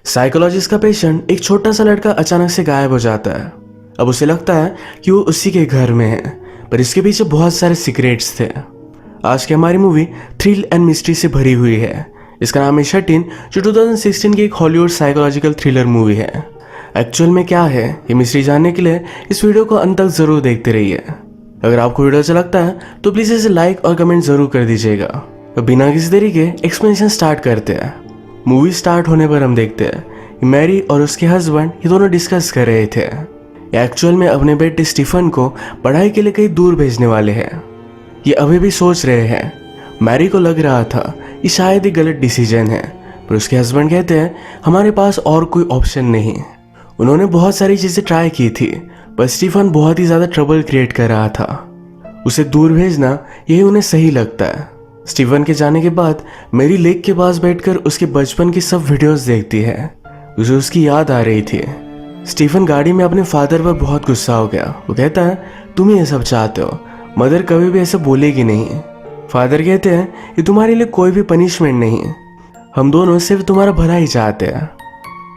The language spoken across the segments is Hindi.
साइकोलॉजिस्ट का पेशेंट एक छोटा सा लड़का अचानक से गायब हो जाता है। अब उसे लगता है कि वो उसी के घर में है, पर इसके पीछे बहुत सारे सीक्रेट्स थे। आज की हमारी मूवी थ्रिल एंड मिस्ट्री से भरी हुई है। इसका नाम है 13, जो 2016 की एक हॉलीवुड साइकोलॉजिकल थ्रिलर मूवी है। एक्चुअल में क्या है ये मिस्ट्री जानने के लिए इस वीडियो को अंत तक जरूर देखते रहिए। अगर आपको वीडियो अच्छा लगता है तो प्लीज इसे लाइक और कमेंट जरूर कर दीजिएगा। तो बिना किसी देरी के एक्सप्लेनेशन स्टार्ट करते हैं। मूवी स्टार्ट होने पर हम देखते हैं कि मैरी और उसके हस्बैंड ये दोनों डिस्कस कर रहे थे। ये एक्चुअल में अपने बेटे स्टीफन को पढ़ाई के लिए कहीं दूर भेजने वाले हैं। ये अभी भी सोच रहे हैं। मैरी को लग रहा था कि शायद ये गलत डिसीजन है, पर उसके हस्बैंड कहते हैं हमारे पास और कोई ऑप्शन नहीं। उन्होंने बहुत सारी चीजें ट्राई की थी, पर स्टीफन बहुत ही ज्यादा ट्रबल क्रिएट कर रहा था। उसे दूर भेजना यही उन्हें सही लगता है। स्टीफन के जाने के बाद मेरी लेक के पास बैठकर उसके बचपन की सब वीडियोस देखती है। उसे उसकी याद आ रही थी। स्टीफन गाड़ी में अपने फादर पर बहुत गुस्सा हो गया। वो कहता है तुम ही ये सब चाहते हो, मदर कभी भी ऐसा बोलेगी नहीं। फादर कहते हैं ये तुम्हारे लिए कोई भी पनिशमेंट नहीं, हम दोनों सिर्फ तुम्हारा भला ही चाहते हैं।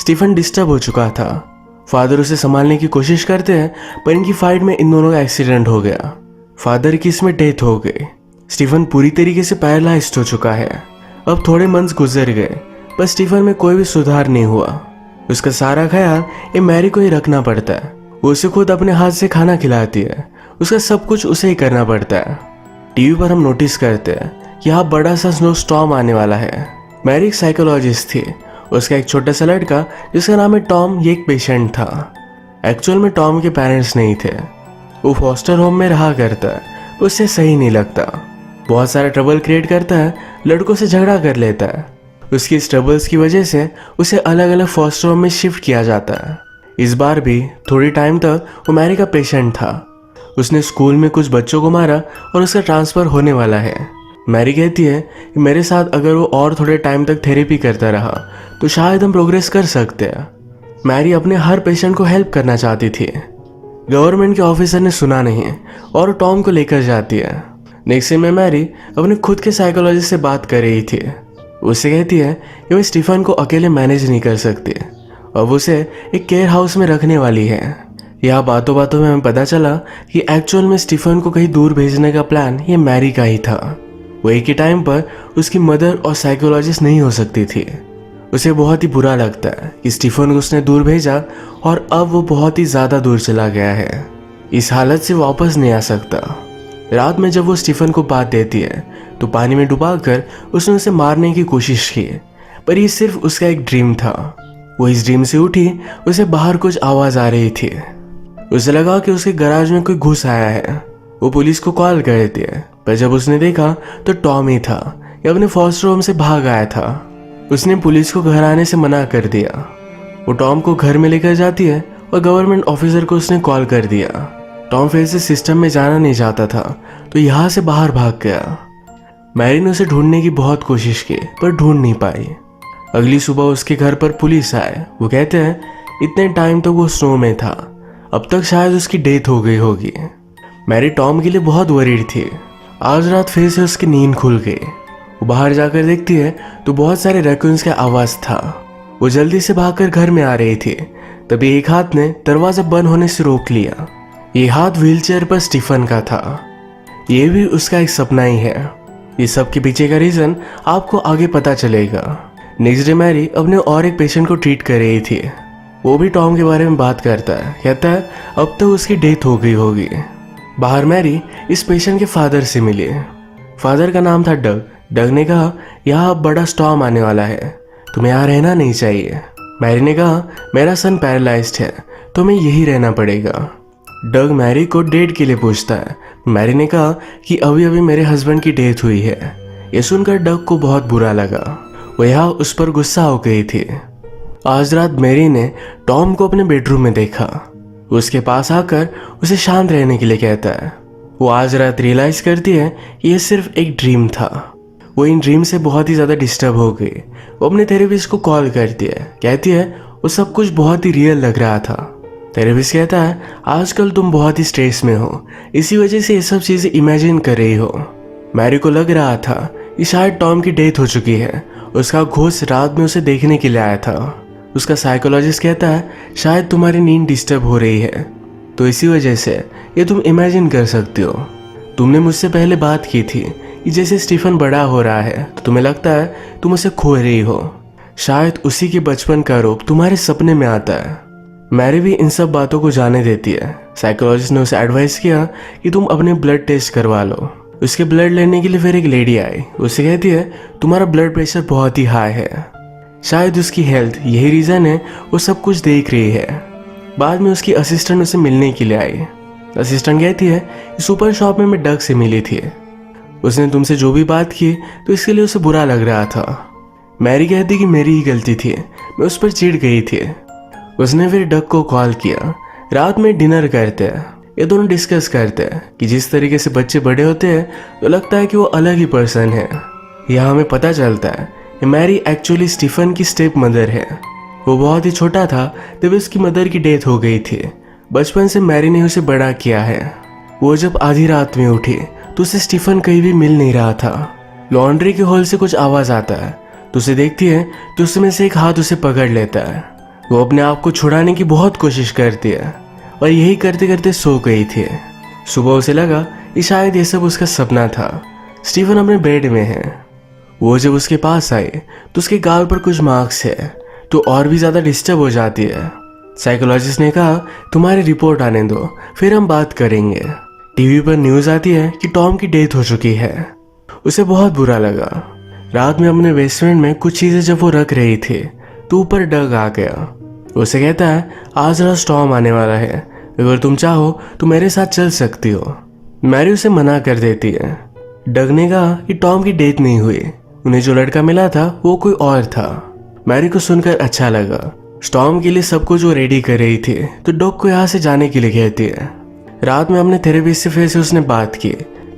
स्टीफन डिस्टर्ब हो चुका था। फादर उसे संभालने की कोशिश करते हैं, पर इनकी फाइट में इन दोनों का एक्सीडेंट हो गया। फादर की इसमें डेथ हो गई। स्टीफन पूरी तरीके से पैरालाइज्ड हो चुका है। अब थोड़े मंथ्स गुजर गए, पर स्टीफन में कोई भी सुधार नहीं हुआ। उसका सारा ख्याल ये मैरी को ही रखना पड़ता है। वो उसे खुद अपने हाथ से खाना खिलाती है। उसका सब कुछ उसे ही करना पड़ता है। टीवी पर हम नोटिस करते हैं कि यहाँ बड़ा सा स्नो स्टॉर्म आने वाला है। मैरी एक साइकोलॉजिस्ट थी। उसका एक छोटा सा लड़का जिसका नाम है टॉम, ये एक पेशेंट था। एक्चुअल में टॉम के पेरेंट्स नहीं थे। वो फॉस्टर होम में रहा करता है। उससे सही नहीं लगता, बहुत सारा ट्रबल क्रिएट करता है, लड़कों से झगड़ा कर लेता है। उसकी इस ट्रबल्स की वजह से उसे अलग अलग फॉस्टर होम में शिफ्ट किया जाता है। इस बार भी थोड़ी टाइम तक वो मैरी का पेशेंट था। उसने स्कूल में कुछ बच्चों को मारा और उसका ट्रांसफर होने वाला है। मैरी कहती है कि मेरे साथ अगर वो और थोड़े टाइम तक थेरेपी करता रहा तो शायद हम प्रोग्रेस कर सकते हैं। मैरी अपने हर पेशेंट को हेल्प करना चाहती थी। गवर्नमेंट के ऑफिसर ने सुना नहीं और टॉम को लेकर जाती है। नेक्स्ट में मैरी अपने खुद के साइकोलॉजिस्ट से बात कर रही थी। उससे कहती है कि वो स्टीफन को अकेले मैनेज नहीं कर सकती और वो उसे एक केयर हाउस में रखने वाली है। यह बातों बातों में हमें पता चला कि एक्चुअल में स्टीफन को कहीं दूर भेजने का प्लान ये मैरी का ही था। वो एक ही टाइम पर उसकी मदर और साइकोलॉजिस्ट नहीं हो सकती थी। उसे बहुत ही बुरा लगता है कि स्टीफन को उसने दूर भेजा और अब वो बहुत ही ज़्यादा दूर चला गया है। इस हालत से वापस नहीं आ सकता। रात में जब वो स्टीफन को बात देती है तो पानी में डुबाकर उसने उसे मारने की कोशिश की, पर ये सिर्फ उसका एक ड्रीम था। वो इस ड्रीम से उठी, उसे बाहर कुछ आवाज़ आ रही थी। उसे लगा कि उसके गैराज में कोई घुस आया है। वो पुलिस को कॉल कर देती है, पर जब उसने देखा तो टॉम ही था। ये अपने फॉस्टर होम से भाग आया था। उसने पुलिस को घर आने से मना कर दिया। वो टॉम को घर में लेकर जाती है और गवर्नमेंट ऑफिसर को उसने कॉल कर दिया। टॉम फिर से सिस्टम में जाना नहीं चाहता था तो यहाँ से बाहर भाग गया। मैरी ने उसे ढूंढने की बहुत कोशिश की, पर ढूंढ नहीं पाई। अगली सुबह उसके घर पर पुलिस आए। वो कहते हैं इतने टाइम तक वो स्नो में था, अब तक शायद उसकी डेथ हो गई होगी। मैरी टॉम के लिए बहुत वरीड थी। आज रात फिर से उसकी नींद खुल गई। वो बाहर जाकर देखती है तो बहुत सारे रैकून्स का आवाज था। वो जल्दी से भागकर घर में आ रही थी, तभी एक हाथ ने दरवाजा बंद होने से रोक लिया। ये हाथ व्हीलचेयर पर स्टीफन का था। ये भी उसका एक सपना ही है। इस सब के पीछे का रीजन आपको आगे पता चलेगा। नेक्स्ट डे मैरी अपने और एक पेशेंट को ट्रीट कर रही थी। वो भी टॉम के बारे में बात करता है। कहता है अब तक उसकी डेथ हो गई होगी। बाहर मैरी इस पेशेंट के फादर से मिली। फादर का नाम था डग। डग ने कहा यहाँ अब बड़ा स्टॉर्म आने वाला है, तुम्हें यहाँ रहना नहीं चाहिए। मैरी ने कहा मेरा सन पैरालाइज्ड है, तुम्हें यही रहना पड़ेगा। डग मैरी को डेट के लिए पूछता है। मैरी ने कहा कि अभी अभी मेरे हस्बैंड की डेथ हुई है। ये सुनकर डग को बहुत बुरा लगा। वो यहाँ उस पर गुस्सा हो गई थी। आज रात मैरी ने टॉम को अपने बेडरूम में देखा। उसके पास आकर उसे शांत रहने के लिए कहता है। वो आज रात रियलाइज करती है कि यह सिर्फ एक ड्रीम था। वो इन ड्रीम से बहुत ही ज़्यादा डिस्टर्ब हो गई। वो अपने थेरेपिस्ट को कॉल करती है। कहती है वो सब कुछ बहुत ही रियल लग रहा था। थेरेपिस्ट कहता है आजकल तुम बहुत ही स्ट्रेस में हो, इसी वजह से ये सब चीज़ें इमेजिन कर रही हो। मैरी को लग रहा था कि शायद टॉम की डेथ हो चुकी है। उसका घोस्ट रात में उसे देखने के लिए आया था। उसका साइकोलॉजिस्ट कहता है शायद तुम्हारी नींद डिस्टर्ब हो रही है, तो इसी वजह से ये तुम इमेजिन कर सकते हो। तुमने मुझसे पहले बात की थी कि जैसे स्टीफन बड़ा हो रहा है तो तुम्हें लगता है तुम उसे खो रही हो। शायद उसी के बचपन का रूप तुम्हारे सपने में आता है। मैरी भी इन सब बातों को जाने देती है। साइकोलॉजिस्ट ने उसे एडवाइस किया कि तुम अपने ब्लड टेस्ट करवा लो। उसके ब्लड लेने के लिए फिर एक लेडी आई। उसे कहती है तुम्हारा ब्लड प्रेशर बहुत ही हाई है। शायद उसकी हेल्थ यही रीज़न है वो सब कुछ देख रही है। बाद में उसकी असिस्टेंट उसे मिलने के लिए आई। असिस्टेंट कहती है सुपर शॉप में मैं डग से मिली थी, उसने तुमसे जो भी बात की तो इसके लिए उसे बुरा लग रहा था। मैरी कहती कि मेरी ही गलती थी, मैं उस पर चिढ़ गई थी। उसने फिर डग को कॉल किया। रात में डिनर करते हैं। ये दोनों डिस्कस करते हैं कि जिस तरीके से बच्चे बड़े होते हैं तो लगता है कि वो अलग ही पर्सन है। यहाँ हमें पता चलता है कि मैरी एक्चुअली स्टीफन की स्टेप मदर है। वो बहुत ही छोटा था तब उसकी मदर की डेथ हो गई थी। बचपन से मैरी ने उसे बड़ा किया है। वो जब आधी रात में उठी तो उसे स्टीफन कहीं भी मिल नहीं रहा था। लॉन्ड्री के हॉल से कुछ आवाज आता है तो उसे देखती है तो उसमें से एक हाथ उसे पकड़ लेता है। वो अपने आप को छुड़ाने की बहुत कोशिश करती है और यही करते करते सो गई थी। सुबह उसे लगा कि शायद ये सब उसका सपना था। स्टीफन अपने बेड में है। वो जब उसके पास आई तो उसके गाल पर कुछ मार्क्स है तो और भी ज़्यादा डिस्टर्ब हो जाती है। साइकोलॉजिस्ट ने कहा तुम्हारी रिपोर्ट आने दो फिर हम बात करेंगे। टीवी पर न्यूज़ आती है कि टॉम की डेथ हो चुकी है। उसे बहुत बुरा लगा। रात में अपने बेसमेंट में कुछ चीज़ें जब वो रख रही थी तो ऊपर डग आ गया। उसे कहता है आज रात टॉम आने वाला है, अगर तुम चाहो तो मेरे साथ चल सकती हो। मैरी उसे मना कर देती है। डग ने कहा कि टॉम की डेथ नहीं हुई, उन्हें जो लड़का मिला था वो कोई और था। मैरी को सुनकर अच्छा लगा। टॉम के लिए सब कुछ वो रेडी कर रही थी तो डॉग को यहाँ से जाने के लिए कहती है। रात में अपने थेरेपिस्ट से फिर से उसने बात की।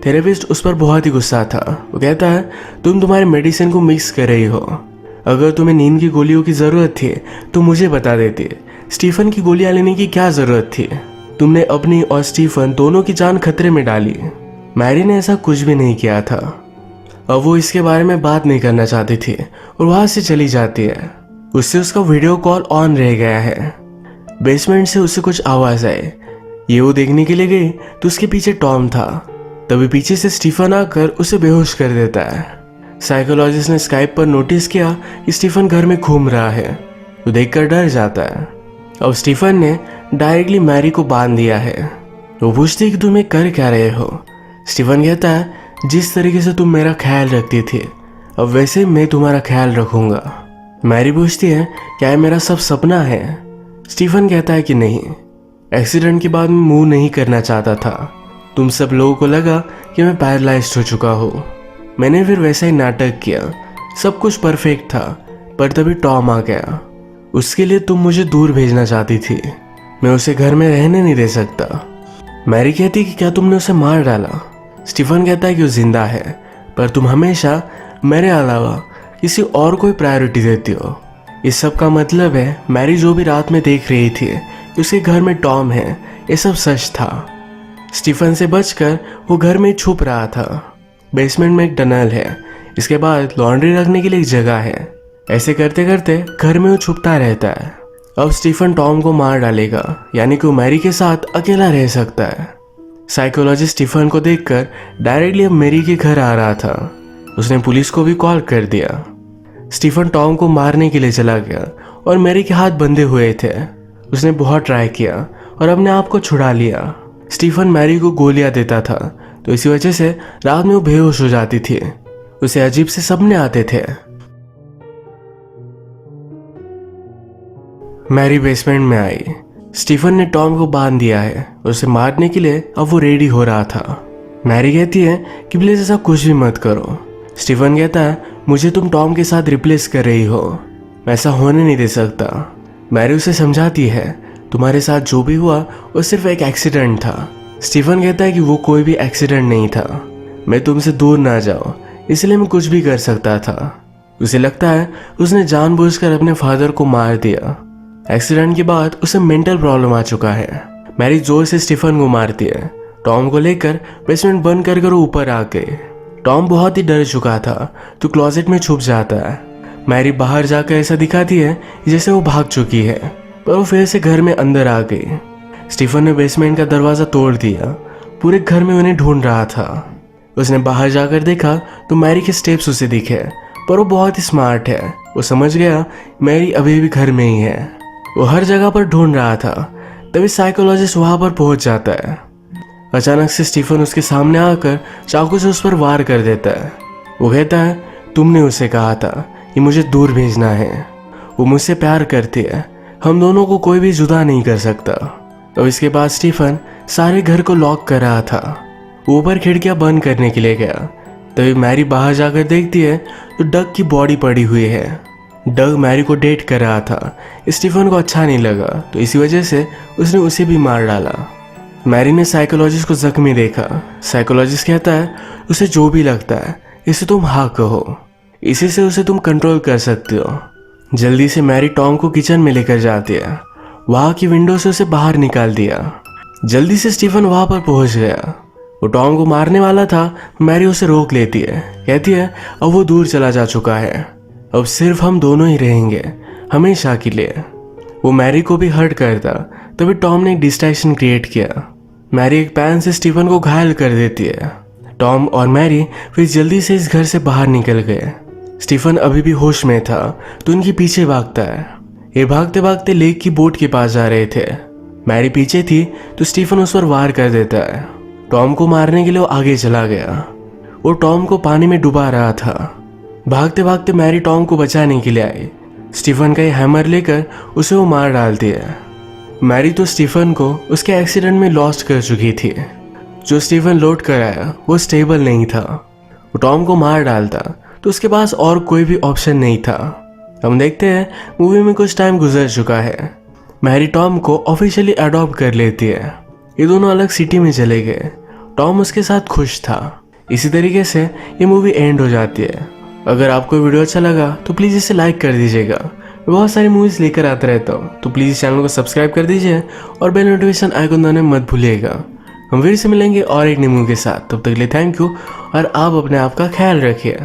थेरेपिस्ट उस पर बहुत ही गुस्सा था। वो कहता है तुम तुम्हारे मेडिसिन को मिक्स कर रही हो। अगर तुम्हें नींद की गोलियों की ज़रूरत थी तो मुझे बता देती। स्टीफन की गोलियां लेने की क्या ज़रूरत थी? तुमने अपनी और स्टीफन दोनों की जान खतरे में डाली। मैरी ने ऐसा कुछ भी नहीं किया था। अब वो इसके बारे में बात नहीं करना चाहती थी और वहां से चली जाती है। उससे उसका वीडियो कॉल ऑन रह गया है। बेसमेंट से उससे कुछ आवाज़ आई। ये वो देखने के लिए गई तो उसके पीछे टॉम था। तभी पीछे से स्टीफन आकर उसे बेहोश कर देता है। साइकोलॉजिस्ट ने स्काइप पर नोटिस किया कि स्टीफन घर में घूम रहा है तो देखकर डर जाता है। अब स्टीफन ने डायरेक्टली मैरी को बांध दिया है। वो पूछती कि तुम ये कर क्या रहे हो? स्टीफन कहता है जिस तरीके से तुम मेरा ख्याल रखती थी अब वैसे मैं तुम्हारा ख्याल रखूंगा। मैरी पूछती है क्या ये मेरा सब सपना है? स्टीफन कहता है कि नहीं, एक्सीडेंट के बाद मैं मूव नहीं करना चाहता था। तुम सब लोगों को लगा कि मैं पैरालाइज्ड हो चुका हूँ। मैंने फिर वैसा ही नाटक किया। सब कुछ परफेक्ट था पर तभी टॉम आ गया। उसके लिए तुम मुझे दूर भेजना चाहती थी। मैं उसे घर में रहने नहीं दे सकता। मैरी कहती कि क्या तुमने उसे मार डाला? स्टीफन कहता है कि वो जिंदा है पर तुम हमेशा मेरे अलावा किसी और को प्रायोरिटी देती हो। इस सब का मतलब है मैरी जो भी रात में देख रही थी कि उसके घर में टॉम है, ये सब सच था। स्टीफन से बचकर वो घर में छुप रहा था। बेसमेंट में एक टनल है। इसके बाद लॉन्ड्री रखने के लिए एक जगह है। ऐसे करते करते घर में वो छुपता रहता है। अब स्टीफन टॉम को मार डालेगा, यानी कि वो मैरी के साथ अकेला रह सकता है। साइकोलॉजिस्ट स्टीफन को देखकर डायरेक्टली अब मैरी के घर आ रहा था। उसने पुलिस को भी कॉल कर दिया। स्टीफन टॉम को मारने के लिए चला गया और मैरी के हाथ बंधे हुए थे। उसने बहुत ट्राई किया और अपने आप को छुड़ा लिया। स्टीफन मैरी को गोलियां देता था तो इसी वजह से रात में वो बेहोश हो जाती थी। उसे अजीब से सपने आते थे। मैरी बेसमेंट में आई। स्टीफन ने टॉम को बांध दिया है। उसे मारने के लिए अब वो रेडी हो रहा था। मैरी कहती है कि प्लीज ऐसा कुछ भी मत करो। स्टीफन कहता है मुझे तुम टॉम के साथ रिप्लेस कर रही हो, मैं ऐसा होने नहीं दे सकता। मैरी उसे समझाती है तुम्हारे साथ जो भी हुआ वो सिर्फ एक एक्सीडेंट था। स्टीफन कहता है कि वो कोई भी एक्सीडेंट नहीं था। मैं तुमसे दूर ना जाऊं इसलिए मैं कुछ भी कर सकता था। उसे लगता है उसने जानबूझकर अपने फादर को मार दिया। एक्सीडेंट के बाद उसे मेंटल प्रॉब्लम आ चुका है। मैरी जोर से स्टीफन को मारती है। टॉम को लेकर बेसमेंट बंद कर ऊपर आ गए। टॉम बहुत ही डर चुका था तो क्लोजेट में छुप जाता है मैरी बाहर जाकर ऐसा दिखाती है जैसे वो भाग चुकी है, पर वो फिर से घर में अंदर आ गई। स्टीफन ने बेसमेंट का दरवाजा तोड़ दिया, पूरे घर में उन्हें ढूंढ रहा था। उसने बाहर जाकर देखा तो मैरी के स्टेप्स उसे दिखे, पर वो बहुत ही स्मार्ट है। वो समझ गया मैरी अभी भी घर में ही है। वो हर जगह पर ढूंढ रहा था, तभी साइकोलॉजिस्ट वहां पर पहुंच जाता है। अचानक से स्टीफन उसके सामने आकर चाकू से उस पर वार कर देता है। वो कहता है, तुमने उसे कहा था कि मुझे दूर भेजना है। वो मुझसे प्यार करती है, हम दोनों को कोई भी जुदा नहीं कर सकता। अब इसके बाद स्टीफन सारे घर को लॉक कर रहा था। वो ऊपर खिड़कियां बंद करने के लिए गया, तभी मैरी बाहर जाकर देखती है तो डग की बॉडी पड़ी हुई है। डग मैरी को डेट कर रहा था। स्टीफन को अच्छा नहीं लगा, तो इसी वजह से उसने उसे भी मार डाला। मैरी ने साइकोलॉजिस्ट को जख्मी देखा। साइकोलॉजिस्ट कहता है, उसे जो भी लगता है इसे तुम हाँ कहो, इसी से उसे तुम कंट्रोल कर सकते हो। जल्दी से मैरी टॉम को किचन में लेकर जाती है। वहां की विंडो से उसे बाहर निकाल दिया। जल्दी से स्टीफन वहां पर पहुंच गया। वो टॉम को मारने वाला था, मैरी उसे रोक लेती है। कहती है, अब वो दूर चला जा चुका है, अब सिर्फ हम दोनों ही रहेंगे हमेशा के लिए। वो मैरी को भी हर्ट करता, तभी टॉम ने एक डिस्ट्रैक्शन क्रिएट किया। मैरी एक पैन से स्टीफन को घायल कर देती है। टॉम और मैरी फिर जल्दी से इस घर से बाहर निकल गए। स्टीफन अभी भी होश में था तो उनके पीछे भागता है। ये भागते भागते लेक की बोट के पास जा रहे थे। मैरी पीछे थी तो स्टीफन उस पर वार कर देता है। टॉम को मारने के लिए वो आगे चला गया। वो टॉम को पानी में डुबा रहा था। भागते भागते मैरी टॉम को बचाने के लिए आई। स्टीफन का ये हैमर लेकर उसे वो मार डालती है। मैरी तो स्टीफन को उसके एक्सीडेंट में लॉस्ट कर चुकी थी। जो स्टीफन लौट कर आया वो स्टेबल नहीं था। वो टॉम को मार डालता तो उसके पास और कोई भी ऑप्शन नहीं था। हम देखते हैं मूवी में कुछ टाइम गुजर चुका है। मैरी टॉम को ऑफिशियली अडॉप्ट कर लेती है। ये दोनों अलग सिटी में चले गए। टॉम उसके साथ खुश था। इसी तरीके से ये मूवी एंड हो जाती है। अगर आपको वीडियो अच्छा लगा तो प्लीज़ इसे लाइक कर दीजिएगा। मैं बहुत सारी मूवीज़ लेकर आता रहता हूँ, तो प्लीज़ चैनल को सब्सक्राइब कर दीजिए और बेल नोटिफिकेशन आइकन दबाना मत भूलिएगा। हम फिर से मिलेंगे और एक नई मूवी के साथ। तब तक के लिए थैंक यू और आप अपने आप का ख्याल रखिए।